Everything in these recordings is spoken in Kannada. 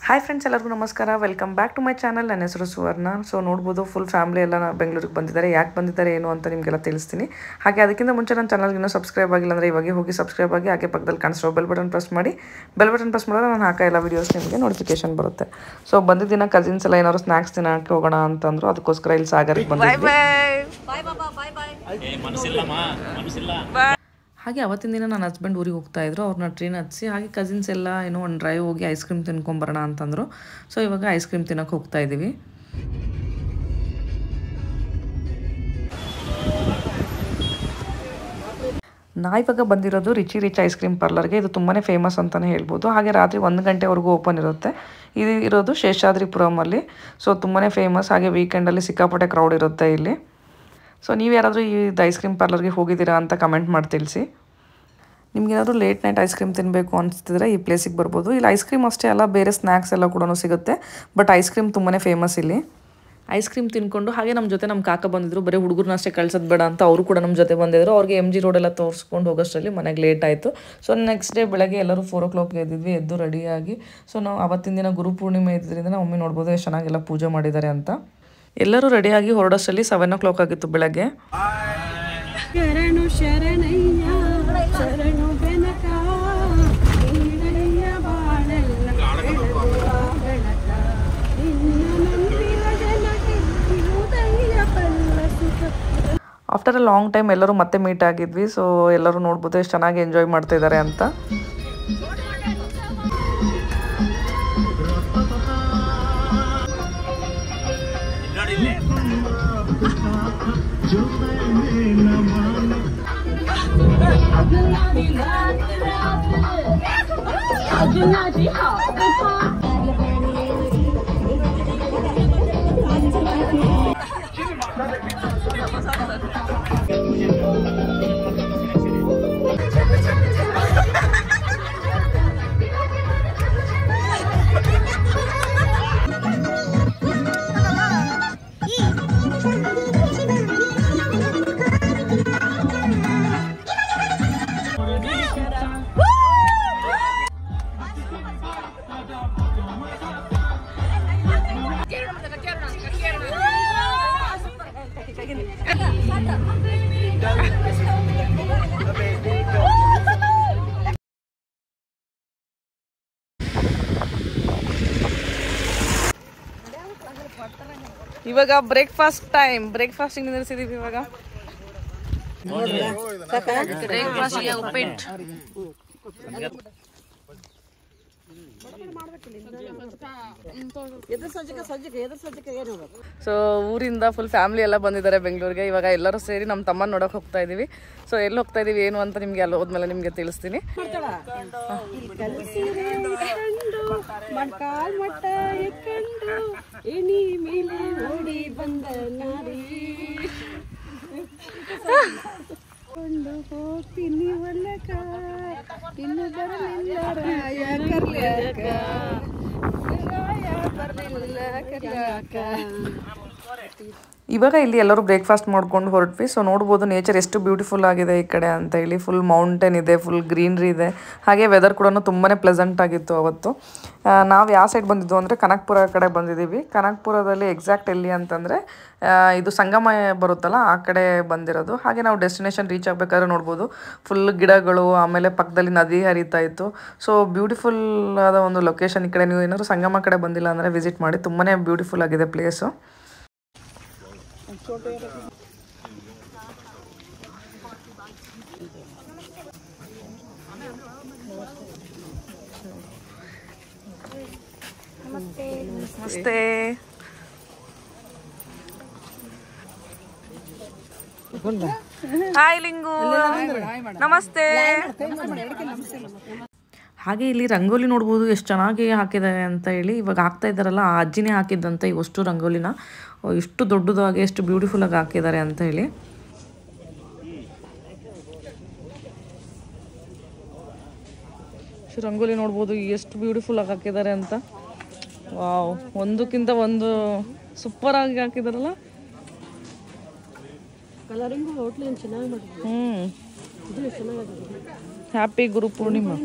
ಹಾಯ್ ಫ್ರೆಂಡ್ಸ್, ಎಲ್ಲರಿಗೂ ನಮಸ್ಕಾರ. Welcome back to my channel. ನನ್ನ ಹೆಸರು ಸುವರ್ಣ. ಸೊ ನೋಡ್ಬೋದು, ಫುಲ್ ಫ್ಯಾಮಿಲಿ ಎಲ್ಲ ಬೆಂಗಳೂರಿಗೆ ಬಂದಿದ್ದಾರೆ. ಯಾಕೆ ಬಂದಿದ್ದಾರೆ ಏನು ಅಂತ ನಿಮಗೆಲ್ಲ ತಿಳಿಸ್ತೀನಿ. ಹಾಗೆ ಅದಕ್ಕಿಂತ ಮುಂಚೆ ನನ್ನ ಚಾನಲ್ಗೆ ಇನ್ನೂ ಸಬ್ಸ್ಕ್ರೈಬ್ ಆಗಿಲ್ಲ ಅಂದರೆ ಇವಾಗ ಹೋಗಿ ಸಬ್ಸ್ಕ್ರೈಬ್ ಆಗಿ, ಹಾಗೆ ಪಕ್ಕದಲ್ಲಿ ಕಾಣಿಸೋ ಬೆಲ್ ಬಟನ್ ಪ್ರೆಸ್ ಮಾಡಿ. ಬೆಲ್ ಬಟನ್ ಪ್ರೆಸ್ ಮಾಡಿದ್ರೆ ನಾನು ಹಾಕೋ ಎಲ್ಲ ವೀಡಿಯೋಸ್ ನಿಮಗೆ ನೋಟಿಫಿಕೇಶನ್ ಬರುತ್ತೆ. ಸೊ ಬಂದಿದ್ದಿನ ಕಸಿನ್ಸ್ ಎಲ್ಲ ಏನಾದ್ರು ಸ್ನ್ಯಾಕ್ಸ್ ತಿನ್ನೋಕ್ಕೆ ಹೋಗೋಣ ಅಂತಂದ್ರು. ಅದಕ್ಕೋಸ್ಕರ ಇಲ್ಲಿ ಸಾಗರಕ್ಕೆ ಬಂದಿದ್ವಿ. ಹಾಗೆ ಅವತ್ತಿನ ದಿನ ನನ್ನ ಹಸ್ಬೆಂಡ್ ಊರಿಗೆ ಹೋಗ್ತಾಯಿದ್ರು. ಅವ್ರನ್ನ ಟ್ರೈನ್ ಹತ್ತಿಸಿ, ಹಾಗೆ ಕಸಿನ್ಸ್ ಎಲ್ಲ ಏನೋ ಒಂದು ಡ್ರೈವ್ ಹೋಗಿ ಐಸ್ ಕ್ರೀಮ್ ತಿನ್ಕೊಂಬರೋಣ ಅಂತಂದರು. ಸೊ ಇವಾಗ ಐಸ್ ಕ್ರೀಮ್ ತಿನ್ನೋಕೆ ಹೋಗ್ತಾ ಇದ್ದೀವಿ. ಇವಾಗ ಬಂದಿರೋದು ರಿಚ್ ಐಸ್ ಕ್ರೀಮ್ ಪಾರ್ಲರ್ಗೆ. ಇದು ತುಂಬಾ ಫೇಮಸ್ ಅಂತಲೇ ಹೇಳ್ಬೋದು. ಹಾಗೆ ರಾತ್ರಿ 1 ಗಂಟೆವರೆಗೂ ಓಪನ್ ಇರುತ್ತೆ. ಇದು ಇರೋದು ಶೇಷಾದ್ರಿಪುರಮಲ್ಲಿ. ಸೊ ತುಂಬಾ ಫೇಮಸ್. ಹಾಗೆ ವೀಕೆಂಡಲ್ಲಿ ಸಿಕ್ಕಾಪಟ್ಟೆ ಕ್ರೌಡ್ ಇರುತ್ತೆ ಇಲ್ಲಿ. ಸೊ ನೀವು ಯಾರಾದರೂ ಈ ಐಸ್ ಕ್ರೀಮ್ ಪಾರ್ಲರ್ಗೆ ಹೋಗಿದ್ದೀರಾ ಅಂತ ಕಮೆಂಟ್ ಮಾಡಿ ತಿಳಿಸಿ. ನಿಮಗೇನಾದರೂ ಲೇಟ್ ನೈಟ್ ಐಸ್ ಕ್ರೀಮ್ ತಿನ್ನಬೇಕು ಅನಿಸ್ತಿದ್ರೆ ಈ ಪ್ಲೇಸಿಗೆ ಬರ್ಬೋದು. ಇಲ್ಲಿ ಐಸ್ ಕ್ರೀಮ್ ಅಷ್ಟೇ ಅಲ್ಲ, ಬೇರೆ ಸ್ನ್ಯಾಕ್ಸ್ ಎಲ್ಲ ಕೂಡ ಸಿಗುತ್ತೆ. ಬಟ್ ಐಸ್ ಕ್ರೀಮ್ ತುಂಬಾ ಫೇಮಸ್ ಇಲ್ಲಿ. ಐಸ್ ಕ್ರೀಮ್ ತಿನ್ಕೊಂಡು ಹಾಗೆ ನಮ್ಮ ಜೊತೆ ನಮ್ಮ ಕಾಕ ಬಂದಿದ್ರು. ಬರೀ ಹುಡುಗರನ್ನ ಅಷ್ಟೇ ಕಳ್ಸೋದು ಬೇಡ ಅಂತ ಅವರು ಕೂಡ ನಮ್ಮ ಜೊತೆ ಬಂದಿದ್ರು. ಅವ್ರಿಗೆ MG ರೋಡೆಲ್ಲ ತೋರಿಸ್ಕೊಂಡು ಹೋಗೋಷ್ಟರಲ್ಲಿ ಮನೆಗೆ ಲೇಟ್ ಆಯಿತು. ಸೊ ನೆಕ್ಸ್ಟ್ ಡೇ ಬೆಳಗ್ಗೆ ಎಲ್ಲರೂ 4 o'clock ಎದ್ದಿದ್ವಿ. ಎದ್ದು ರೆಡಿಯಾಗಿ, ಸೊ ನಾವು ಅವತ್ತಿನ ದಿನ ಗುರುಪೂರ್ಣಿಮೆ ಇದ್ದಿದ್ದರಿಂದ ನಾವು ಒಮ್ಮೆ ನೋಡ್ಬೋದು ಎಷ್ಟು ಚೆನ್ನಾಗೆಲ್ಲ ಪೂಜೆ ಮಾಡಿದ್ದಾರೆ ಅಂತ. ಎಲ್ಲರೂ ರೆಡಿಯಾಗಿ ಹೊರಡೋಷ್ಟರಲ್ಲಿ 7 o'clock ಆಗಿತ್ತು ಬೆಳಗ್ಗೆ. ಆಫ್ಟರ್ ಅ ಲಾಂಗ್ ಟೈಮ್ ಎಲ್ಲರೂ ಮತ್ತೆ ಮೀಟ್ ಆಗಿದ್ವಿ. ಸೊ ಎಲ್ಲರೂ ನೋಡ್ಬೋದು ಎಷ್ಟು ಚೆನ್ನಾಗಿ ಎಂಜಾಯ್ ಮಾಡ್ತಾ ಇದ್ದಾರೆ ಅಂತ. ಇವಾಗ ಬ್ರೇಕ್ಫಾಸ್ಟ್ ಟೈಮ್. ಬ್ರೇಕ್ಫಾಸ್ಟಿಂಗ್ ನಿಲ್ಲಿಸಿದೀವಿ. ಇವಾಗ ಬ್ರೇಕ್ಫಾಸ್ಟ್ಗೆ ಉಪ್ಪಿಟ್ಟು. ಸೊ ಊರಿಂದ ಫುಲ್ ಫ್ಯಾಮಿಲಿ ಎಲ್ಲ ಬಂದಿದ್ದಾರೆ ಬೆಂಗಳೂರಿಗೆ. ಇವಾಗ ಎಲ್ಲರೂ ಸೇರಿ ನಮ್ಮ ತಮ್ಮನ ನೋಡೋಕೆ ಹೋಗ್ತಾ ಇದೀವಿ. ಸೊ ಎಲ್ಲಿ ಹೋಗ್ತಾ ಇದೀವಿ ಏನು ಅಂತ ನಿಮ್ಗೆ ಅಲ್ಲಿ ಹೋದ್ಮೇಲೆ ನಿಮ್ಗೆ ತಿಳಿಸ್ತೀನಿ. ಇವಾಗ ಇಲ್ಲಿ ಎಲ್ಲರೂ ಬ್ರೇಕ್ಫಾಸ್ಟ್ ಮಾಡ್ಕೊಂಡು ಹೊರಟ್ವಿ. ಸೊ ನೋಡ್ಬೋದು ನೇಚರ್ ಎಷ್ಟು ಬ್ಯೂಟಿಫುಲ್ ಆಗಿದೆ ಈ ಕಡೆ ಅಂತ ಹೇಳಿ. ಫುಲ್ ಮೌಂಟೇನ್ ಇದೆ, ಫುಲ್ ಗ್ರೀನ್ರಿ ಇದೆ. ಹಾಗೆ ವೆದರ್ ಕೂಡ ತುಂಬಾ ಪ್ಲೆಸೆಂಟ್ ಆಗಿತ್ತು ಅವತ್ತು. ನಾವು ಯಾವ ಸೈಡ್ ಬಂದಿದ್ದು ಅಂದರೆ ಕನಕಪುರ ಕಡೆ ಬಂದಿದ್ದೀವಿ. ಕನಕಪುರದಲ್ಲಿ ಎಕ್ಸಾಕ್ಟ್ ಎಲ್ಲಿ ಅಂತಂದರೆ ಇದು ಸಂಗಮ ಬರುತ್ತಲ್ಲ, ಆ ಕಡೆ ಬಂದಿರೋದು. ಹಾಗೆ ನಾವು ಡೆಸ್ಟಿನೇಷನ್ ರೀಚ್ ಆಗಬೇಕಾದ್ರೆ ನೋಡ್ಬೋದು ಫುಲ್ ಗಿಡಗಳು, ಆಮೇಲೆ ಪಕ್ಕದಲ್ಲಿ ನದಿ ಹರಿತಾ ಇತ್ತು. ಸೊ ಬ್ಯೂಟಿಫುಲ್ ಆದ ಒಂದು ಲೊಕೇಶನ್. ಈ ಕಡೆ ನೀವು ಏನಾದರೂ ಸಂಗಮ ಕಡೆ ಬಂದಿಲ್ಲ ಅಂದರೆ ವಿಸಿಟ್ ಮಾಡಿ. ತುಂಬಾ ಬ್ಯೂಟಿಫುಲ್ ಆಗಿದೆ ಪ್ಲೇಸು. ನಮಸ್ತೆ. ಹಾಯ್ ಲಿಂಗು, ನಮಸ್ತೆ. ಹಾಗೆ ಇಲ್ಲಿ ರಂಗೋಲಿ ನೋಡ್ಬೋದು ಎಷ್ಟು ಚೆನ್ನಾಗಿ ಹಾಕಿದ್ದಾರೆ ಅಂತ ಹೇಳಿ. ಇವಾಗ ಹಾಕ್ತಾ ಇದ್ದಾರಲ್ಲ, ಆ ಅಜ್ಜಿನೇ ಹಾಕಿದ್ದಂತೆ ಇವಷ್ಟು ರಂಗೋಲಿನ. ಎಷ್ಟು ದೊಡ್ಡದಾಗಿ ಎಷ್ಟು ಬ್ಯೂಟಿಫುಲ್ಲಾಗಿ ಹಾಕಿದ್ದಾರೆ ಅಂತ ಹೇಳಿ. ರಂಗೋಲಿ ನೋಡ್ಬೋದು ಎಷ್ಟು ಬ್ಯೂಟಿಫುಲ್ಲಾಗಿ ಹಾಕಿದ್ದಾರೆ ಅಂತ. ವಾವ್, ಒಂದಕ್ಕಿಂತ ಒಂದು ಸೂಪರ್ ಆಗಿ ಹಾಕಿದಾರಲ್ಲ. ಕಲರಿಂಗ್ ಔಟ್ಲೈನ್ ಚೆನ್ನಾಗಿ ಮಾಡಿದ್ರು. ಇದು ಚೆನ್ನಾಗಿದೆ. ಹ್ಯಾಪಿ ಗುರು ಪೂರ್ಣಿಮಾ.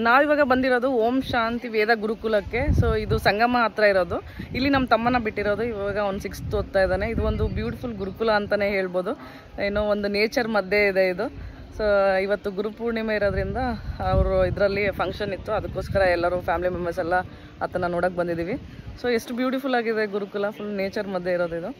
ನಾವಿವಾಗ ಬಂದಿರೋದು ಓಂ ಶಾಂತಿ ವೇದ ಗುರುಕುಲಕ್ಕೆ. ಸೊ ಇದು ಸಂಗಮ ಹತ್ರ ಇರೋದು. ಇಲ್ಲಿ ನಮ್ಮ ತಮ್ಮನ ಬಿಟ್ಟಿರೋದು. ಇವಾಗ ಒಂದು 6th ಓದ್ತಾ ಇದ್ದಾನೆ. ಇದು ಒಂದು ಬ್ಯೂಟಿಫುಲ್ ಗುರುಕುಲ ಅಂತಲೇ ಹೇಳ್ಬೋದು. ಏನೋ ಒಂದು ನೇಚರ್ ಮಧ್ಯೆ ಇದೆ ಇದು. ಸೊ ಇವತ್ತು ಗುರುಪೂರ್ಣಿಮೆ ಇರೋದ್ರಿಂದ ಅವರು ಇದರಲ್ಲಿ ಫಂಕ್ಷನ್ ಇತ್ತು, ಅದಕ್ಕೋಸ್ಕರ ಎಲ್ಲರೂ ಫ್ಯಾಮಿಲಿ ಮೆಂಬರ್ಸ್ ಎಲ್ಲ ಅದನ್ನು ನೋಡೋಕ್ಕೆ ಬಂದಿದ್ದೀವಿ. ಸೊ ಎಷ್ಟು ಬ್ಯೂಟಿಫುಲ್ ಆಗಿದೆ ಗುರುಕುಲ, ಫುಲ್ ನೇಚರ್ ಮಧ್ಯೆ ಇರೋದು ಇದು.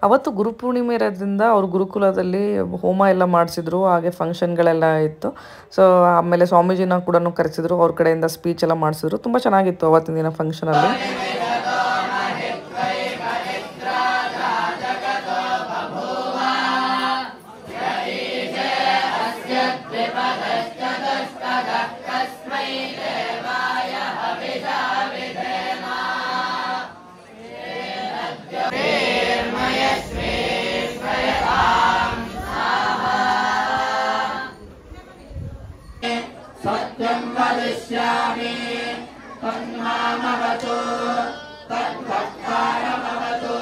ಅವತ್ತು ಗುರುಪೂರ್ಣಿಮೆ ಇರೋದ್ರಿಂದ ಅವ್ರು ಗುರುಕುಲದಲ್ಲಿ ಹೋಮ ಎಲ್ಲ ಮಾಡಿಸಿದ್ರು, ಹಾಗೆ ಫಂಕ್ಷನ್ಗಳೆಲ್ಲ ಇತ್ತು. ಸೊ ಆಮೇಲೆ ಸ್ವಾಮೀಜಿನ ಕೂಡ ಕರೆಸಿದ್ರು, ಅವ್ರ ಕಡೆಯಿಂದ ಸ್ಪೀಚ್ ಎಲ್ಲ ಮಾಡಿಸಿದ್ರು. ತುಂಬ ಚೆನ್ನಾಗಿತ್ತು ಅವತ್ತಿನ ದಿನ ಫಂಕ್ಷನಲ್ಲಿ. सत्यं वदिष्यामि तन्मामवतु तद्भक्तारमवतु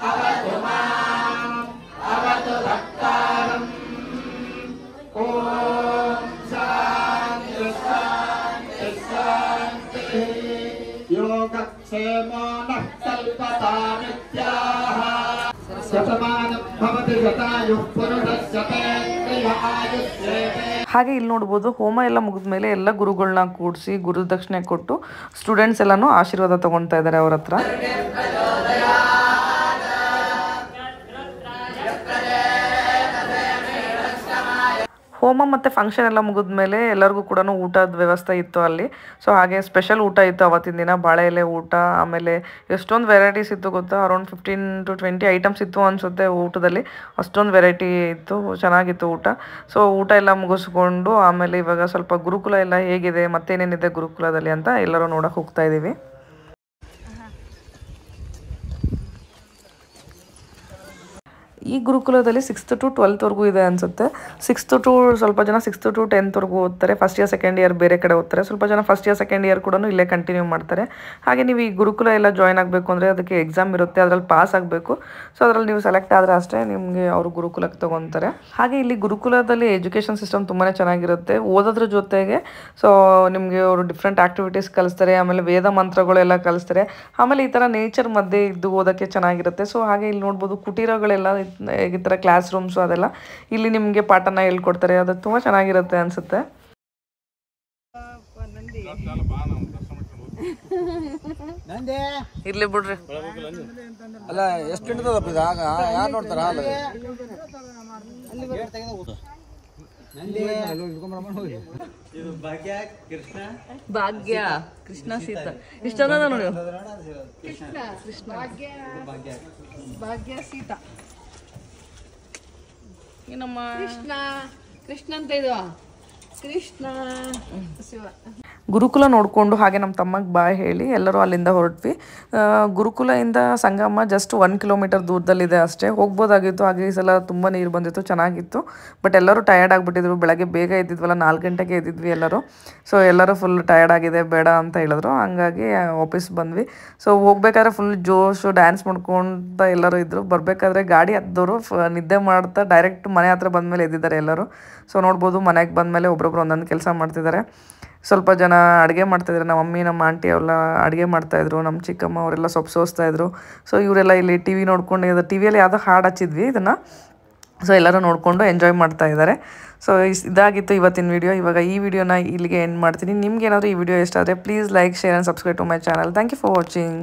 अवतु माम् अवतु भक्तारम् ॐ शान्ति शान्ति शान्तिः योगक्षेमो नः कल्पतामित्याह शतमानं भवति शतायुः पुरुषस्य तेन्द्रिय आयुष्येते. ಹಾಗೆ ಇಲ್ಲಿ ನೋಡ್ಬೋದು ಹೋಮ ಎಲ್ಲ ಮುಗಿದ್ಮೇಲೆ ಎಲ್ಲ ಗುರುಗಳನ್ನ ಕೂಡಿಸಿ ಗುರುದಕ್ಷಿಣೆ ಕೊಟ್ಟು ಸ್ಟೂಡೆಂಟ್ಸ್ ಎಲ್ಲನೂ ಆಶೀರ್ವಾದ ತಗೊಳ್ತಾ ಇದ್ದಾರೆ ಅವ್ರ ಹತ್ರ. ಹೋಮ ಮತ್ತು ಫಂಕ್ಷನ್ ಎಲ್ಲ ಮುಗಿದ್ಮೇಲೆ ಎಲ್ಲರಿಗೂ ಕೂಡ ಊಟದ ವ್ಯವಸ್ಥೆ ಇತ್ತು ಅಲ್ಲಿ. ಸೊ ಹಾಗೆ ಸ್ಪೆಷಲ್ ಊಟ ಇತ್ತು ಅವತ್ತಿನ ದಿನ, ಬಾಳೆ ಎಲೆ ಊಟ. ಆಮೇಲೆ ಎಷ್ಟೊಂದು ವೆರೈಟೀಸ್ ಇತ್ತು ಗೊತ್ತಾ, ಅರೌಂಡ್ 15 to 20 ಐಟಮ್ಸ್ ಇತ್ತು ಅನಿಸುತ್ತೆ ಊಟದಲ್ಲಿ. ಅಷ್ಟೊಂದು ವೆರೈಟಿ ಇತ್ತು, ಚೆನ್ನಾಗಿತ್ತು ಊಟ. ಸೊ ಊಟ ಎಲ್ಲ ಮುಗಿಸ್ಕೊಂಡು ಆಮೇಲೆ ಇವಾಗ ಸ್ವಲ್ಪ ಗುರುಕುಲ ಎಲ್ಲ ಹೇಗಿದೆ ಮತ್ತೇನೇನಿದೆ ಗುರುಕುಲದಲ್ಲಿ ಅಂತ ಎಲ್ಲರೂ ನೋಡೋಕೆ ಹೋಗ್ತಾ ಇದ್ದೀವಿ. ಈ ಗುರುಕುಲದಲ್ಲಿ 6th to 12th ಇದೆ ಅನಿಸುತ್ತೆ. 6th to ಸ್ವಲ್ಪ ಜನ 6th to 10th ಓದ್ತಾರೆ. ಫಸ್ಟ್ ಇಯರ್ ಸೆಕೆಂಡ್ ಇಯರ್ ಬೇರೆ ಕಡೆ ಓದ್ತಾರೆ. ಸ್ವಲ್ಪ ಜನ ಫಸ್ಟ್ ಇಯರ್ ಸೆಕೆಂಡ್ ಇಯರ್ ಕೂಡ ಇಲ್ಲೇ ಕಂಟಿನ್ಯೂ ಮಾಡ್ತಾರೆ. ಹಾಗೆ ನೀವು ಈ ಗುರುಕುಲ ಎಲ್ಲ ಜಾಯ್ನ್ ಆಗಬೇಕು ಅಂದರೆ ಅದಕ್ಕೆ ಎಕ್ಸಾಮ್ ಇರುತ್ತೆ, ಅದರಲ್ಲಿ ಪಾಸ್ ಆಗಬೇಕು. ಸೊ ಅದರಲ್ಲಿ ನೀವು ಸೆಲೆಕ್ಟ್ ಆದರೆ ಅಷ್ಟೇ ನಿಮಗೆ ಅವರು ಗುರುಕುಲಕ್ಕೆ ತೊಗೊತಾರೆ. ಹಾಗೆ ಇಲ್ಲಿ ಗುರುಕುಲದಲ್ಲಿ ಎಜುಕೇಷನ್ ಸಿಸ್ಟಮ್ ತುಂಬಾ ಚೆನ್ನಾಗಿರುತ್ತೆ. ಓದೋದ್ರ ಜೊತೆಗೆ ಸೊ ನಿಮಗೆ ಅವರು ಡಿಫ್ರೆಂಟ್ ಆ್ಯಕ್ಟಿವಿಟೀಸ್ ಕಲಿಸ್ತಾರೆ, ಆಮೇಲೆ ವೇದ ಮಂತ್ರಗಳೆಲ್ಲ ಕಲಿಸ್ತಾರೆ. ಆಮೇಲೆ ಈ ಥರ ನೇಚರ್ ಮಧ್ಯೆ ಇದ್ದು ಓದೋಕ್ಕೆ ಚೆನ್ನಾಗಿರುತ್ತೆ. ಸೊ ಹಾಗೆ ಇಲ್ಲಿ ನೋಡ್ಬೋದು ಕುಟೀರಗಳೆಲ್ಲ ಈ ಥರ ಕ್ಲಾಸ್ ರೂಮ್ಸು ಅದೆಲ್ಲ ಇಲ್ಲಿ ನಿಮಗೆ ಪಾಠನ ಹೇಳ್ಕೊಡ್ತಾರೆ. ಅದು ತುಂಬ ಚೆನ್ನಾಗಿರುತ್ತೆ ಅನಿಸುತ್ತೆ. ಇರ್ಲಿ ಬಿಡ್ರಿ. ಅಲ್ಲ ಎಷ್ಟು ಹಿಡಿದದಪ್ಪ ಇದು ಆಗ ಯಾರು ನೋಡ್ತಾರ ಹಾಲು ಭಾಗ್ಯ ಕೃಷ್ಣ ಸೀತಾ ಇಷ್ಟೊಂದ ನೋಡಿ. ಭಾಗ್ಯ ಸೀತಾ ನಮ್ಮ ಕೃಷ್ಣ ಅಂತ ಇದು ಕೃಷ್ಣ ಶಿವ. ಗುರುಕುಲ ನೋಡಿಕೊಂಡು ಹಾಗೆ ನಮ್ಮ ತಮ್ಮಗೆ ಬಾಯ್ ಹೇಳಿ ಎಲ್ಲರೂ ಅಲ್ಲಿಂದ ಹೊರಟ್ವಿ. ಗುರುಕುಲದಿಂದ ಸಂಗಮ ಜಸ್ಟ್ 1 ಕಿಲೋಮೀಟರ್ ದೂರದಲ್ಲಿದೆ ಅಷ್ಟೇ, ಹೋಗ್ಬೋದಾಗಿತ್ತು. ಹಾಗೆ ಈ ಸಲ ತುಂಬ ನೀರು ಬಂದಿತ್ತು, ಚೆನ್ನಾಗಿತ್ತು. ಬಟ್ ಎಲ್ಲರೂ ಟಯರ್ಡ್ ಆಗಿಬಿಟ್ಟಿದ್ರು. ಬೆಳಗ್ಗೆ ಬೇಗ ಎದ್ದಿದ್ವಲ್ಲ, 4 ಗಂಟೆಗೆ ಎದ್ದಿದ್ವಿ ಎಲ್ಲರೂ. ಸೊ ಎಲ್ಲರೂ ಫುಲ್ ಟಯರ್ಡ್ ಆಗಿದೆ, ಬೇಡ ಅಂತ ಹೇಳಿದ್ರು. ಹಂಗಾಗಿ ವಾಪಸ್ ಬಂದ್ವಿ. ಸೊ ಹೋಗ್ಬೇಕಾದ್ರೆ ಫುಲ್ ಜೋಶು, ಡ್ಯಾನ್ಸ್ ಮಾಡ್ಕೊತ ಎಲ್ಲರೂ ಇದ್ದರು. ಬರಬೇಕಾದ್ರೆ ಗಾಡಿ ಹತ್ತಿದವರು ನಿದ್ದೆ ಮಾಡ್ತಾ ಡೈರೆಕ್ಟ್ ಮನೆ ಹತ್ರ ಬಂದಮೇಲೆ ಎದ್ದಿದ್ದಾರೆ ಎಲ್ಲರೂ. ಸೊ ನೋಡ್ಬೋದು, ಮನೆಗೆ ಬಂದಮೇಲೆ ಒಬ್ಬೊಬ್ರು ಒಂದೊಂದು ಕೆಲಸ ಮಾಡ್ತಿದ್ದಾರೆ. ಸ್ವಲ್ಪ ಜನ ಅಡುಗೆ ಮಾಡ್ತಾಯಿದ್ರು. ನಮ್ಮ ಮಮ್ಮಿ, ನಮ್ಮ ಆಂಟಿ ಅವರೆಲ್ಲ ಅಡುಗೆ ಮಾಡ್ತಾಯಿದ್ರು. ನಮ್ಮ ಚಿಕ್ಕಮ್ಮ ಅವರೆಲ್ಲ ಸೊಪ್ಪು ಸೋಸ್ತಾಯಿದ್ರು. ಸೊ ಇವರೆಲ್ಲ ಇಲ್ಲಿ ಟಿ ವಿ ನೋಡ್ಕೊಂಡು, ಟಿ ವಿಯಲ್ಲಿ ಯಾವುದೋ ಹಾಡು ಹಚ್ಚಿದ್ವಿ ಇದನ್ನು. ಸೊ ಎಲ್ಲರೂ ನೋಡಿಕೊಂಡು ಎಂಜಾಯ್ ಮಾಡ್ತಾ ಇದ್ದಾರೆ. ಸೊ ಇದಾಗಿತ್ತು ಇವತ್ತಿನ ವಿಡಿಯೋ. ಇವಾಗ ಈ ವಿಡಿಯೋನ ಇಲ್ಲಿಗೆ ಎಂಡ್ ಮಾಡ್ತೀನಿ. ನಿಮ್ಗೆ ಏನಾದರೂ ಈ ವಿಡಿಯೋ ಇಷ್ಟ ಆದರೆ please like, share and subscribe to my channel. Thank you for watching.